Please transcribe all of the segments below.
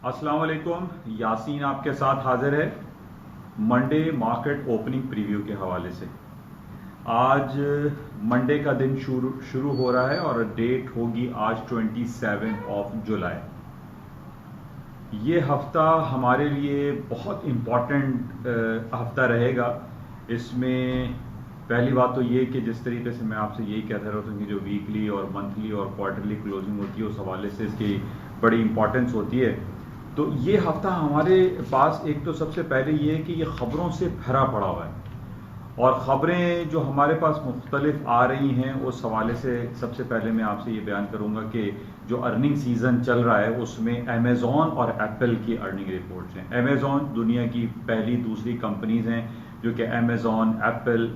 السلام علیکم، یاسین آپ کے ساتھ حاضر ہے منڈے مارکیٹ اوپننگ پریویو کے حوالے سے۔ آج منڈے کا دن شروع ہو رہا ہے اور ڈیٹ ہوگی آج 27 جولائی۔ یہ ہفتہ ہمارے لیے بہت امپورٹنٹ ہفتہ رہے گا۔ اس میں پہلی بات تو یہ کہ جس طریقے سے میں آپ سے یہی کہتا رہتا ہوں کہ جو ویکلی اور منتھلی اور کوارٹرلی کلوزنگ ہوتی ہے اس حوالے سے اس کی بڑی امپورٹنس ہوتی ہے۔ تو یہ ہفتہ ہمارے پاس ایک تو سب سے پہلے یہ ہے کہ یہ خبروں سے بھرا پڑا ہوا ہے، اور خبریں جو ہمارے پاس مختلف آ رہی ہیں اس حوالے سے سب سے پہلے میں آپ سے یہ بیان کروں گا کہ جو ارننگ سیزن چل رہا ہے اس میں امیزون اور ایپل کی ارننگ رپورٹس ہیں۔ امیزون دنیا کی پہلی دوسری کمپنیز ہیں جو کہ امیزون، ایپل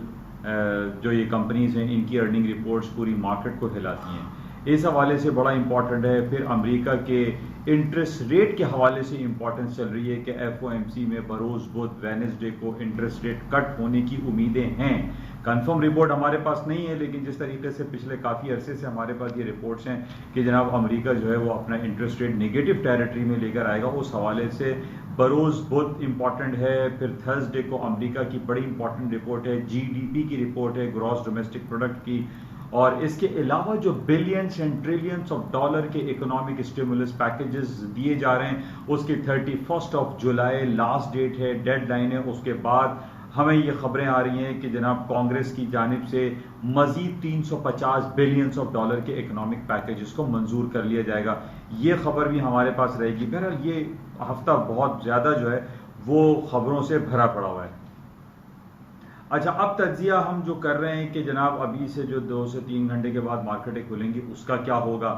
جو یہ کمپنیز ہیں ان کی ارننگ رپورٹس پوری مارکیٹ کو ہلاتی ہیں۔ اس حوالے سے بڑا امپورٹنٹ ہے۔ پھر امریکہ کے انٹرسٹ ریٹ کے حوالے سے امپورٹنس چل رہی ہے کہ ایف او ایم سی میں بروز بدھ وینسڈے کو انٹرسٹ ریٹ کٹ ہونے کی امیدیں ہیں۔ کنفرم رپورٹ ہمارے پاس نہیں ہے، لیکن جس طریقے سے پچھلے کافی عرصے سے ہمارے پاس یہ رپورٹس ہیں کہ جناب امریکہ جو ہے وہ اپنا انٹرسٹ ریٹ نیگیٹو ٹیریٹری میں لے کر آئے گا، اس حوالے سے بروز بدھ امپورٹنٹ ہے۔ پھر تھرسڈے کو امریکہ کی بڑی امپورٹنٹ رپورٹ ہے، جی ڈی پی کی رپورٹ ہے، گراس ڈومیسٹک پروڈکٹ کی، اور اس کے علاوہ جو billions and trillions of dollar کے اکنامک اسٹیمولس پیکیجز دیے جا رہے ہیں اس کی 31 جولائی لاسٹ ڈیٹ ہے، ڈیڈ لائن ہے۔ اس کے بعد ہمیں یہ خبریں آ رہی ہیں کہ جناب کانگریس کی جانب سے مزید 350 بلینس آف ڈالر کے اکنامک پیکیجز کو منظور کر لیا جائے گا۔ یہ خبر بھی ہمارے پاس رہے گی۔ بہرحال یہ ہفتہ بہت زیادہ جو ہے وہ خبروں سے بھرا پڑا ہوا ہے۔ اچھا، اب تجزیہ ہم جو کر رہے ہیں کہ جناب ابھی سے جو 2 سے 3 گھنٹے کے بعد مارکیٹیں کھلیں گی اس کا کیا ہوگا۔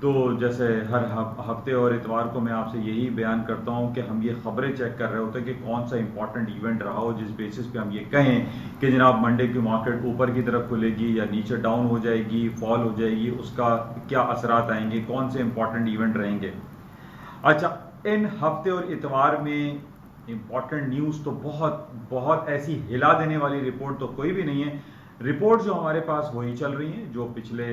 تو جیسے ہر ہفتے اور اتوار کو میں آپ سے یہی بیان کرتا ہوں کہ ہم یہ خبریں چیک کر رہے ہوتے ہیں کہ کون سا امپورٹنٹ ایونٹ رہا ہو جس بیسس پہ ہم یہ کہیں کہ جناب منڈے کی مارکیٹ اوپر کی طرف کھلے گی یا نیچے ڈاؤن ہو جائے گی، فال ہو جائے گی، اس کا کیا اثرات آئیں گے، کون سے امپورٹنٹ ایونٹ رہیں گے۔ اچھا، ان ہفتے اور اتوار میں امپورٹنٹ نیوز تو بہت ایسی ہلا دینے والی رپورٹ تو کوئی بھی نہیں ہے۔ رپورٹ جو ہمارے پاس وہی چل رہی ہیں جو پچھلے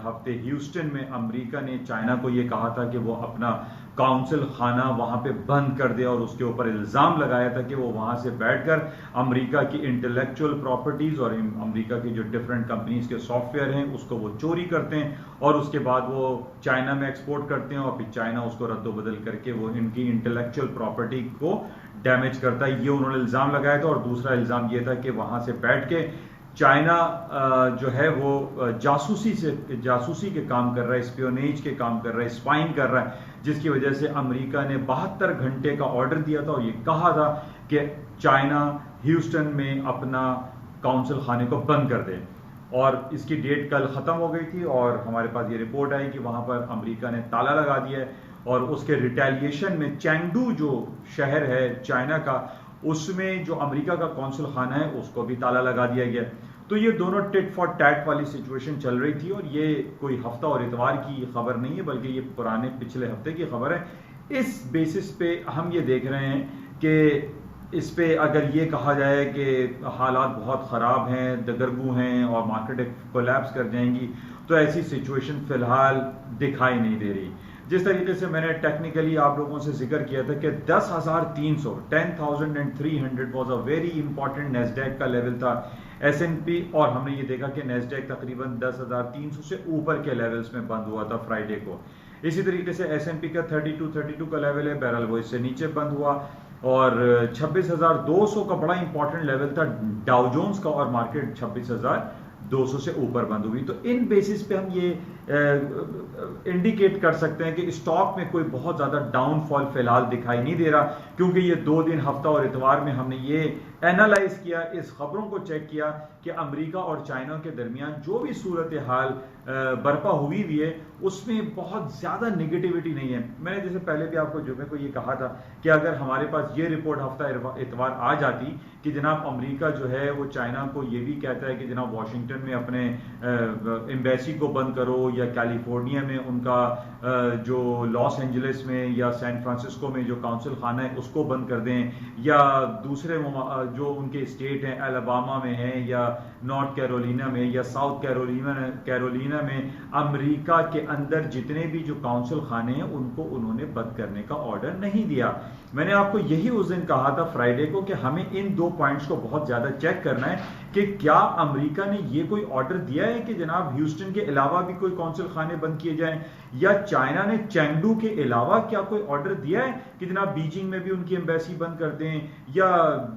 ہفتے ہیوسٹن میں امریکہ نے چائنا کو یہ کہا تھا کہ وہ اپنا کاؤنسل خانہ وہاں پہ بند کر دے، اور اس کے اوپر الزام لگایا تھا کہ وہ وہاں سے بیٹھ کر امریکہ کی انٹلیکچوئل پراپرٹیز اور امریکہ کی جو ڈفرینٹ کمپنیز کے سافٹ ویئر ہیں اس کو وہ چوری کرتے ہیں اور اس کے بعد وہ چائنا میں ایکسپورٹ کرتے ہیں، اور پھر چائنا اس کو رد و بدل کر کے وہ ان کی انٹلیکچوئل پراپرٹی کو ڈیمیج کرتا ہے۔ یہ انہوں نے الزام لگایا تھا، اور دوسرا الزام یہ تھا کہ وہاں سے بیٹھ کے چائنا جو ہے وہ جاسوسی کے کام کر رہا ہے، اسپیونیج کے کام کر رہا ہے، اسپائنگ کر رہا ہے، جس کی وجہ سے امریکہ نے 72 گھنٹے کا آرڈر دیا تھا اور یہ کہا تھا کہ چائنا ہیوسٹن میں اپنا کاؤنسل خانے کو بند کر دے، اور اس کی ڈیٹ کل ختم ہو گئی تھی اور ہمارے پاس یہ رپورٹ آئی کہ وہاں پر امریکہ نے تالا لگا دیا ہے، اور اس کے ریٹیلیشن میں چینگڈو جو شہر ہے چائنا کا، اس میں جو امریکہ کا کونسل خانہ ہے اس کو بھی تالا لگا دیا گیا۔ تو یہ دونوں ٹٹ فار ٹیٹ والی سچویشن چل رہی تھی، اور یہ کوئی ہفتہ اور اتوار کی خبر نہیں ہے بلکہ یہ پچھلے ہفتے کی خبر ہے۔ اس بیسس پہ ہم یہ دیکھ رہے ہیں کہ اس پہ اگر یہ کہا جائے کہ حالات بہت خراب ہیں، دگرگوں ہیں اور مارکیٹ کولیپس کر جائیں گی، تو ایسی سچویشن فی الحال دکھائی نہیں دے رہی۔ جس طریقے سے میں نے ٹیکنیکلی آپ لوگوں سے ذکر کیا تھا کہ 10,300 واز اے ویری امپورٹنٹ نیسڈیک کا لیول تھا، ایس این پی، اور ہم نے یہ دیکھا کہ نیسڈیک تقریباً 10,300 سے اوپر کے لیولز میں بند ہوا تھا فرائیڈے کو۔ اسی طریقے سے ایس این پی کا 32 کا لیول ہے، بہرحال وہ اس سے نیچے بند ہوا، اور 26,200 کا بڑا امپورٹنٹ لیول تھا ڈاؤ جونز کا، اور مارکیٹ 26,200 سے اوپر بند ہوئی۔ تو ان بیسس پہ ہم یہ انڈیکیٹ کر سکتے ہیں کہ اسٹاک میں کوئی بہت زیادہ ڈاؤن فال فی الحال دکھائی نہیں دے رہا، کیونکہ یہ 2 دن ہفتہ اور اتوار میں ہم نے یہ اینالائز کیا، اس خبروں کو چیک کیا کہ امریکہ اور چائنا کے درمیان جو بھی صورتحال برپا ہوئی ہے اس میں بہت زیادہ نگیٹیوٹی نہیں ہے۔ میں نے جیسے پہلے بھی آپ کو جمعے کو یہ کہا تھا کہ اگر ہمارے پاس یہ رپورٹ ہفتہ اتوار آ جاتی کہ جناب امریکہ جو ہے وہ چائنا کو یہ بھی کہتا ہے کہ جناب واشنگٹن میں اپنے ایمبیسی کو بند کرو، یا کیلیفورنیا میں ان کا جو لاس اینجلس میں یا سین فرانسسکو میں جو کاؤنسل خانہ ہے اس کو بند کر دیں، یا دوسرے جو ان کے اسٹیٹ ہیں الاباما میں ہیں یا نارتھ کیرولینا میں یا ساؤتھ کیرولینا میں امریکہ کے اندر جتنے بھی جو کونسل خانے ہیں ان کو انہوں نے بند کرنے کا آرڈر نہیں دیا. میں نے آپ کو یہی اس دن کہا تھا فرائیڈے کو کہ ہمیں ان 2 پوائنٹس کو بہت زیادہ چیک کرنا ہے کہ کیا امریکہ نے یہ کوئی آرڈر دیا ہے کہ جناب ہیوسٹن کے علاوہ بھی کوئی کونسل خانے بند کیے جائیں, یا چائنا نے چینگڈو کے علاوہ کیا کوئی آرڈر دیا ہے کہ جناب بیجنگ میں بھی ان کی ایمبیسی بند کر دیں, یا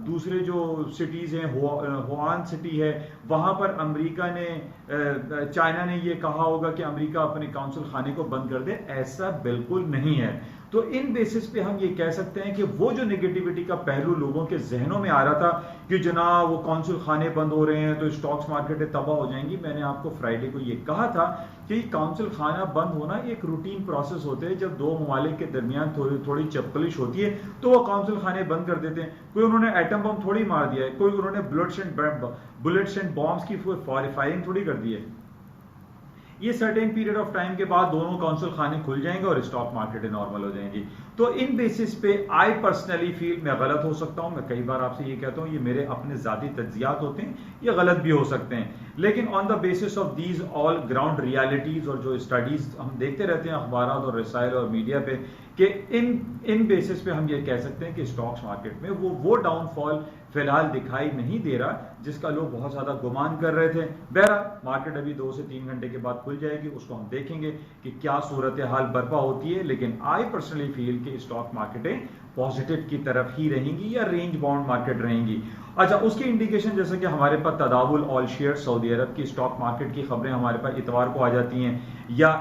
دوسرے جو سٹیز ہیں ہوان سٹی ہے وہاں پر امریکہ نے چائنا نے یہ کہا ہوگا کہ امریکہ اپنے کونسل خانے کو بند کر دے. ایسا بالکل نہیں ہے. تو ان بیسس پہ ہم یہ کہہ سکتے ہیں کہ وہ جو نگیٹیوٹی کا پہلو لوگوں کے ذہنوں میں آ رہا تھا کہ جناب وہ کونسل خانے بند ہو رہے ہیں تو اسٹاکس مارکیٹیں تباہ ہو جائیں گی, میں نے آپ کو فرائیڈے کو یہ کہا تھا کہ یہ کونسل خانہ بند ہونا ایک روٹین پروسیس ہوتے ہیں. جب 2 ممالک کے درمیان تھوڑی چپکلش ہوتی ہے تو وہ کونسل خانے بند کر دیتے ہیں. کوئی انہوں نے ایٹم بم تھوڑی مار دیا ہے, کوئی انہوں نے بلٹس اینڈ بامز کی فائرنگ تھوڑی کر دی ہے. یہ سرٹین پیریڈ آف ٹائم کے بعد دونوں کونسل خانے کھل جائیں گے اور اسٹاک مارکیٹیں نارمل ہو جائیں گی. تو ان بیسس پہ آئی پرسنلی فیل, میں غلط ہو سکتا ہوں, میں کئی بار آپ سے یہ کہتا ہوں یہ میرے اپنے ذاتی تجزیات ہوتے ہیں, یہ غلط بھی ہو سکتے ہیں, لیکن on the basis of these all ground realities اور جو اسٹڈیز ہم دیکھتے رہتے ہیں اخبارات اور رسائل اور میڈیا پہ, کہ ان بیسس پہ ہم یہ کہہ سکتے ہیں کہ اسٹاکس مارکیٹ میں وہ ڈاؤن فال فی الحال دکھائی نہیں دے رہا جس کا لوگ بہت زیادہ گمان کر رہے تھے. بہرحال مارکیٹ ابھی 2 سے 3 گھنٹے کے بعد کھل جائے گی, اس کو ہم دیکھیں گے کہ کیا صورتحال برپا ہوتی ہے. لیکن آئی پرسنلی فیل کہ اسٹاک مارکیٹیں پازیٹیو کی طرف ہی رہیں گی یا رینج باؤنڈ مارکیٹ رہیں گی. اچھا, اس کی انڈیکیشن جیسے کہ ہمارے پاس تداول آل شیئر سعودی عرب کی اسٹاک مارکیٹ کی خبریں ہمارے پاس اتوار کو آ جاتی ہیں, یا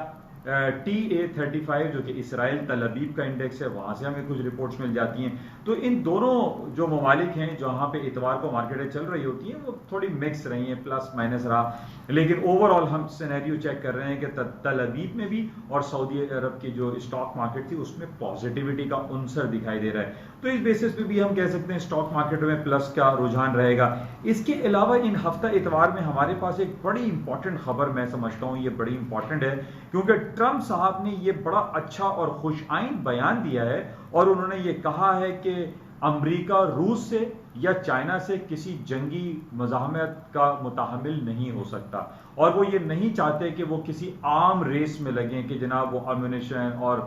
TA35 جو کہ اسرائیل تل ابیب کا انڈیکس ہے وہاں سے ہمیں کچھ رپورٹس مل جاتی ہیں. تو ان دونوں جو ممالک ہیں جہاں پہ اتوار کو مارکیٹیں چل رہی ہوتی ہیں وہ تھوڑی مکس رہی ہیں, پلس مائنس رہا, لیکن اوور آل ہم سینیریو چیک کر رہے ہیں کہ تل ابیب میں بھی اور سعودی عرب کی جو اسٹاک مارکیٹ تھی اس میں پازیٹیوٹی کا عنصر دکھائی دے رہا ہے. تو اس بیسس پہ بھی ہم کہہ سکتے ہیں اسٹاک مارکیٹ میں پلس کا رجحان رہے گا. اس کے علاوہ ان ہفتہ اتوار میں ہمارے پاس ایک بڑی امپورٹنٹ خبر, میں سمجھتا ہوں یہ بڑی امپورٹنٹ ہے کیونکہ ٹرمپ صاحب نے یہ بڑا اچھا اور خوش آئند بیان دیا ہے, اور انہوں نے یہ کہا ہے کہ امریکہ روس سے یا چائنا سے کسی جنگی مزاحمت کا متحمل نہیں ہو سکتا, اور وہ یہ نہیں چاہتے کہ وہ کسی عام ریس میں لگیں کہ جناب وہ امونیشن اور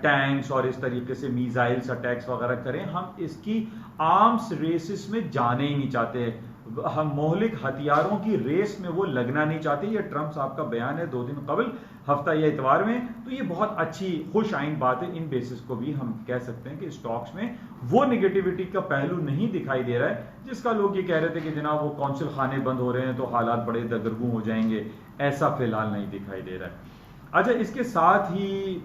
ٹینکس اور اس طریقے سے میزائلز اٹیکس وغیرہ کریں. ہم اس کی آرمز ریسز میں جانے ہی نہیں چاہتے, ہم مہلک ہتھیاروں کی ریس میں وہ لگنا نہیں چاہتے. یہ ٹرمپ صاحب کا بیان ہے 2 دن قبل ہفتہ یا اتوار میں, تو یہ بہت اچھی خوش آئند بات ہے. ان بیسس کو بھی ہم کہہ سکتے ہیں کہ اسٹاکس میں وہ نگیٹیوٹی کا پہلو نہیں دکھائی دے رہا ہے جس کا لوگ یہ کہہ رہے تھے کہ جناب وہ کونسل خانے بند ہو رہے ہیں تو حالات بڑے دگرگوں ہو جائیں گے. ایسا فی الحال نہیں دکھائی دے رہا ہے. اچھا, اس کے ساتھ ہی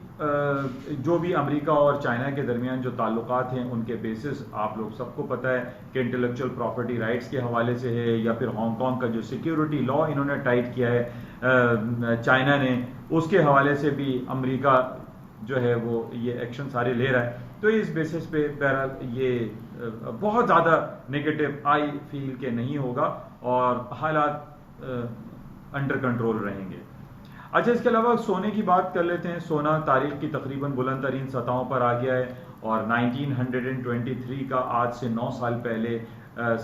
جو بھی امریکہ اور چائنا کے درمیان جو تعلقات ہیں ان کے بیسس آپ لوگ سب کو پتہ ہے کہ انٹلیکچوئل پراپرٹی رائٹس کے حوالے سے ہے, یا پھر ہانگ کانگ کا جو سیکیورٹی لا انہوں نے ٹائٹ کیا ہے چائنا نے, اس کے حوالے سے بھی امریکہ جو ہے وہ یہ ایکشن سارے لے رہا ہے. تو اس بیسس پہ بہرحال یہ بہت زیادہ نگیٹو آئی فیل کہ نہیں ہوگا اور حالات انڈر کنٹرول رہیں گے. اچھا, اس کے علاوہ سونے کی بات کر لیتے ہیں. سونا تاریخ کی تقریباً بلند ترین سطحوں پر آ گیا ہے, اور 1923 کا آج سے 9 سال پہلے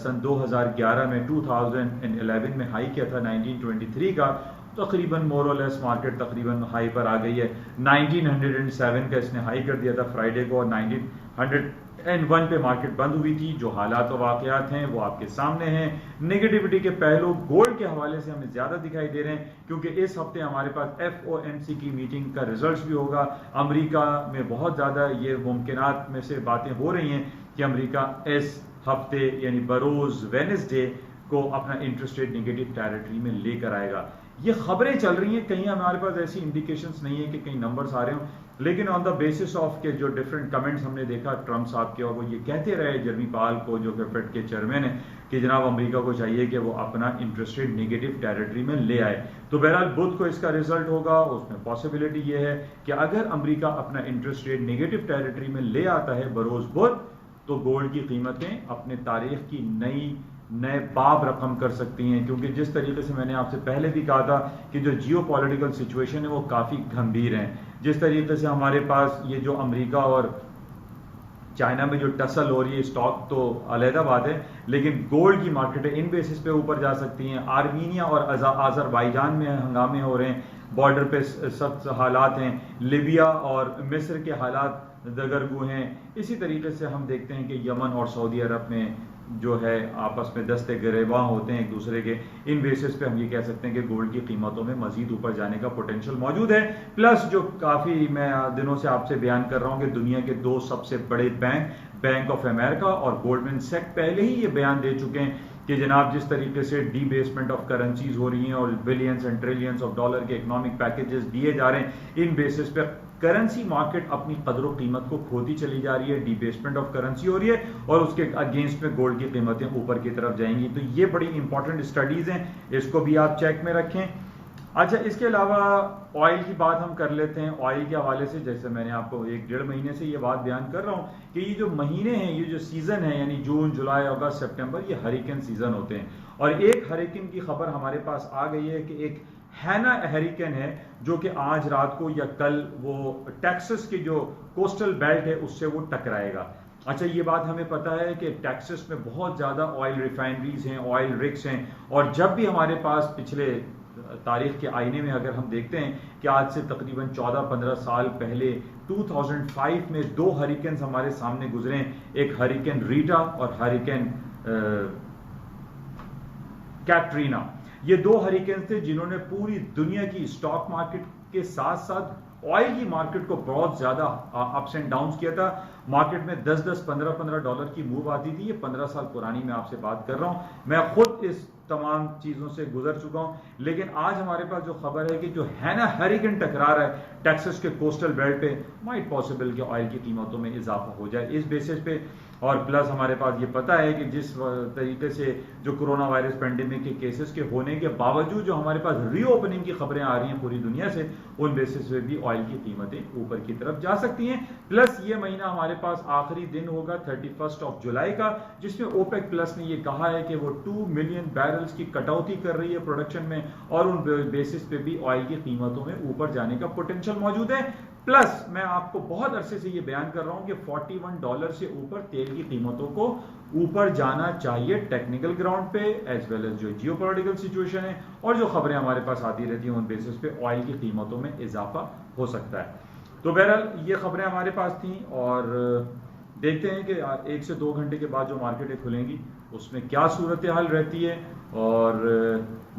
سن 2011 میں 2011 میں ہائی کیا تھا 1923 کا, تقریباً مور اور لیس مارکیٹ تقریباً ہائی پر آ گئی ہے. 1907 کا اس نے ہائی کر دیا تھا فرائیڈے کو, اور 1901 پہ مارکیٹ بند ہوئی تھی. جو حالات و واقعات ہیں وہ آپ کے سامنے ہیں. نگیٹیوٹی کے پہلو گولڈ کے حوالے سے ہمیں زیادہ دکھائی دے رہے ہیں کیونکہ اس ہفتے ہمارے پاس FOMC کی میٹنگ کا ریزلٹس بھی ہوگا. امریکہ میں بہت زیادہ یہ ممکنات میں سے باتیں ہو رہی ہیں کہ امریکہ اس ہفتے یعنی بروز وینسڈے کو اپنا انٹرسٹ ریٹ نگیٹو ٹیریٹری میں لے کر آئے گا. یہ خبریں چل رہی ہیں, کہیں ہمارے پاس ایسی انڈیکیشنز نہیں ہے کہ کہیں نمبرز آ رہے ہوں, لیکن آن دا بیسس آف کے جو ڈفرینٹ کمنٹس ہم نے دیکھا ٹرمپ صاحب کے, اور وہ یہ کہتے رہے جرمی پال کو جو کہ فیڈ کے چیئرمین ہیں کہ جناب امریکہ کو چاہیے کہ وہ اپنا انٹرسٹ ریٹ نگیٹو ٹیریٹری میں لے آئے. تو بہرحال بدھ کو اس کا ریزلٹ ہوگا. اس میں پاسبلٹی یہ ہے کہ اگر امریکہ اپنا انٹرسٹ ریٹ نگیٹو ٹیریٹری میں لے آتا ہے بروز بدھ, تو گولڈ کی قیمتیں اپنے تاریخ کی نئے باب رقم کر سکتی ہیں, کیونکہ جس طریقے سے میں نے آپ سے پہلے بھی کہا تھا کہ جو جیو پولیٹیکل سچویشن ہے وہ کافی گھمبیر ہیں. جس طریقے سے ہمارے پاس یہ جو امریکہ اور چائنا میں جو ٹسل ہو رہی ہے اسٹاک تو علیحدہ بات ہے، لیکن گولڈ کی مارکیٹیں ان بیسس پہ اوپر جا سکتی ہیں. آرمینیا اور آذربائیجان میں ہنگامے ہو رہے ہیں، بارڈر پہ سخت حالات ہیں. لیبیا اور مصر کے حالات دگرگو ہیں. اسی طریقے سے ہم دیکھتے ہیں کہ یمن اور سعودی عرب میں جو ہے آپس میں دستے گریباں ہوتے ہیں ایک دوسرے کے. ان بیسس پہ ہم یہ کہہ سکتے ہیں کہ گولڈ کی قیمتوں میں مزید اوپر جانے کا پوٹینشیل موجود ہے. پلس جو کافی میں دنوں سے آپ سے بیان کر رہا ہوں کہ دنیا کے دو سب سے بڑے بینک آف امریکہ اور گولڈمین سیک پہلے ہی یہ بیان دے چکے ہیں کہ جناب جس طریقے سے ڈی بیسمنٹ آف کرنسیز ہو رہی ہیں اور billions and trillions of dollar کے اکنامک پیکیجز دیے جا رہے ہیں، ان بیسس پہ کرنسی مارکیٹ اپنی قدر و قیمت کو کھوتی چلی جا رہی ہے. ڈی بیسمنٹ آف کرنسی ہو رہی ہے اور اس کے اگینسٹ میں گولڈ کی قیمتیں اوپر کی طرف جائیں گی. تو یہ بڑی امپورٹنٹ اسٹڈیز ہیں، اس کو بھی آپ چیک میں رکھیں. اچھا، اس کے علاوہ آئل کی بات ہم کر لیتے ہیں. آئل کے حوالے سے جیسے میں نے آپ کو 1-1.5 مہینے سے یہ بات بیان کر رہا ہوں کہ یہ جو مہینے ہیں، یہ جو سیزن ہے، یعنی جون، جولائی، اگست، سپٹمبر، یہ ہریکن سیزن ہوتے ہیں. اور ایک ہریکن کی خبر ہمارے پاس آ گئی ہے کہ ایک ہینا ہریکن ہے جو کہ آج رات کو یا کل وہ ٹیکسس کی جو کوسٹل بیلٹ ہے اس سے وہ ٹکرائے گا. اچھا، یہ بات ہمیں پتہ ہے کہ ٹیکسس میں بہت زیادہ آئل ریفائنریز ہیں، آئل رگس ہیں، اور جب بھی ہمارے پاس پچھلے تاریخ کے آئینے میں اگر ہم دیکھتے ہیں کہ آج سے تقریباً 14-15 سال پہلے 2005 میں 2 ہریکنز ہمارے سامنے گزرے ہیں. ایک ہریکن ریٹا اور ہریکن کیٹرینا. یہ 2 ہریکنز تھے جنہوں نے پوری دنیا کی اسٹاک مارکیٹ کے ساتھ ساتھ آئل کی مارکیٹ کو بہت زیادہ اپس اینڈ ڈاؤنز کیا تھا. مارکیٹ میں 10-10 15-15 ڈالر کی موو آتی تھی. یہ 15 سال پرانی میں آپ سے بات کر رہا ہوں. میں خود اس تمام چیزوں سے گزر چکا ہوں. لیکن آج ہمارے پاس جو خبر ہے کہ جو ہینا ہریکن ٹکرا رہا ہے ٹیکسس کے کوسٹل بیلٹ پہ، مائٹ پاسبل کہ آئل کی قیمتوں میں اضافہ ہو جائے اس بیسس پہ. اور پلس ہمارے پاس یہ پتہ ہے کہ جس طریقے سے جو کرونا وائرس پینڈیمک کے کیسز کے ہونے کے باوجود جو ہمارے پاس ری اوپننگ کی خبریں آ رہی ہیں پوری دنیا سے، ان بیسس پہ بھی آئل کی قیمتیں اوپر کی طرف جا سکتی ہیں. پلس یہ مہینہ ہمارے پاس آخری دن ہوگا 31 جولائی کا، جس میں اوپیک پلس نے یہ کہا ہے کہ وہ 2 ملین بیرلز کی کٹوتی کر رہی ہے پروڈکشن میں، اور ان بیسس پہ بھی آئل کی قیمتوں میں اوپر جانے کا پوٹینشیل موجود ہے. پلس میں آپ کو بہت عرصے سے یہ بیان کر رہا ہوں کہ $41 سے اوپر تیل کی قیمتوں کو اوپر جانا چاہیے ٹیکنیکل گراؤنڈ پہ، ایز ویل ایز جو جیو پولیٹیکل سچویشن ہے اور جو خبریں ہمارے پاس آتی رہتی ہیں ان بیسس پہ آئل کی قیمتوں میں اضافہ ہو سکتا ہے. تو بہرحال یہ خبریں ہمارے پاس تھیں، اور دیکھتے ہیں کہ 1 سے 2 گھنٹے کے بعد جو مارکیٹیں کھلیں گی اس میں کیا صورتحال رہتی ہے. اور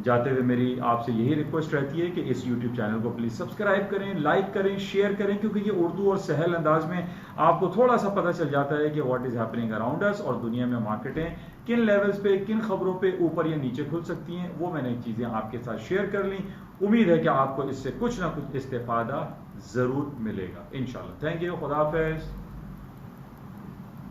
جاتے ہوئے میری آپ سے یہی ریکویسٹ رہتی ہے کہ اس یوٹیوب چینل کو پلیز سبسکرائب کریں، لائک کریں، شیئر کریں، کیونکہ یہ اردو اور سہل انداز میں آپ کو تھوڑا سا پتہ چل جاتا ہے کہ واٹ از ہیپننگ اراؤنڈ اس، اور دنیا میں مارکیٹیں کن لیولز پہ، کن خبروں پہ اوپر یا نیچے کھل سکتی ہیں. وہ میں نے چیزیں آپ کے ساتھ شیئر کر لیں. امید ہے کہ آپ کو اس سے کچھ نہ کچھ استفادہ ضرور ملے گا انشاءاللہ. Thank you. خدا حافظ.